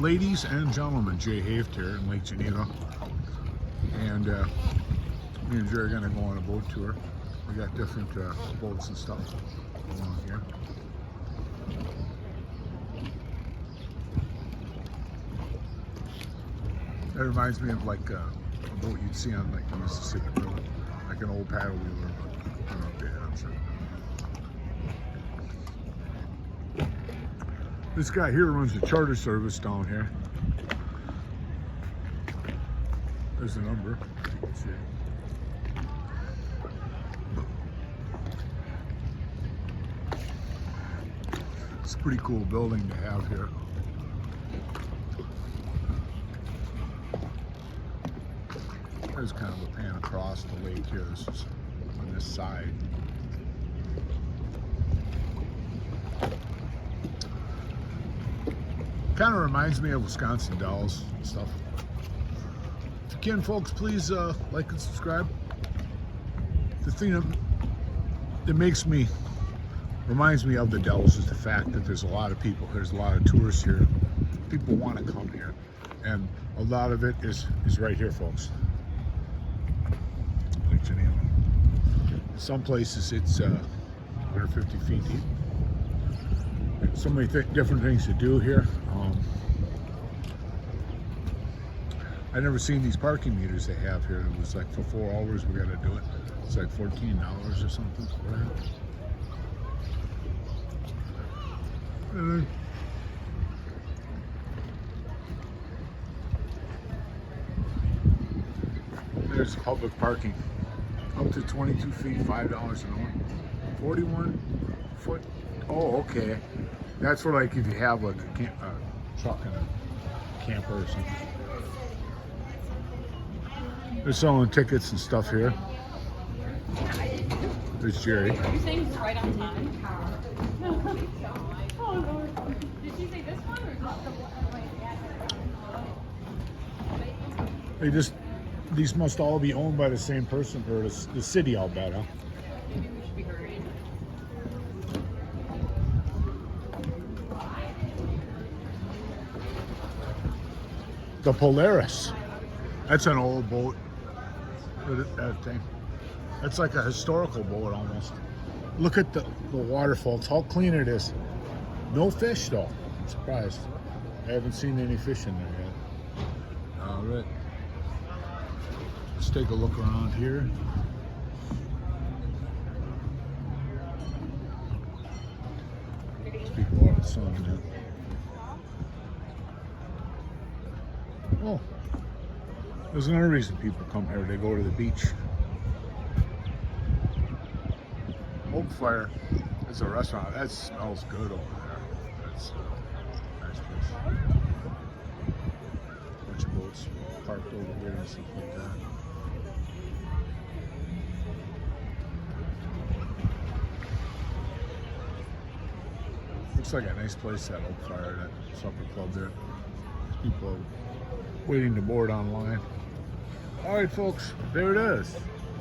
Ladies and gentlemen, Jay Haft here in Lake Geneva, and me and Jay are going to go on a boat tour. We got different boats and stuff going on here. That reminds me of like a boat you'd see on like the Mississippi River, like an old paddle wheeler, but I'm sure. This guy here runs the charter service down here. There's the number, you can see. It's a pretty cool building to have here. There's kind of a pan across the lake here. This is on this side. Kind of reminds me of Wisconsin Dells and stuff. If you can, folks, please like and subscribe. The thing that reminds me of the Dells is the fact that there's a lot of people. There's a lot of tourists here. People want to come here, and a lot of it is right here, folks. Lake Geneva. Some places it's 150 feet deep. So many different things to do here. I never seen these parking meters they have here. It was like for 4 hours we got to do it. It's like $14 or something. Right? There's public parking. Up to 22 feet, $5 an hour. 41 foot. Oh, okay. That's for like if you have like a truck and a camper or something. They're selling tickets and stuff here. There's Jerry. Are you saying it's right on time? Oh, Lord. Did you say this one or just the these must all be owned by the same person, or the city, I'll bet, huh? Maybe we should be hurrying. The Polaris. That's an old boat. That thing. That's like a historical boat almost. Look at the waterfalls, how clean it is. No fish though. I'm surprised. I haven't seen any fish in there yet. All right. Let's take a look around here. These people are sun now. Oh. There's another reason people come here. They go to the beach. Oak Fire. It's a restaurant. That smells good over there. That's a nice place. Bunch of boats parked over here and stuff like that. Looks like a nice place, that Oak Fire, that supper club there. People are waiting to board online. All right, folks, there it is.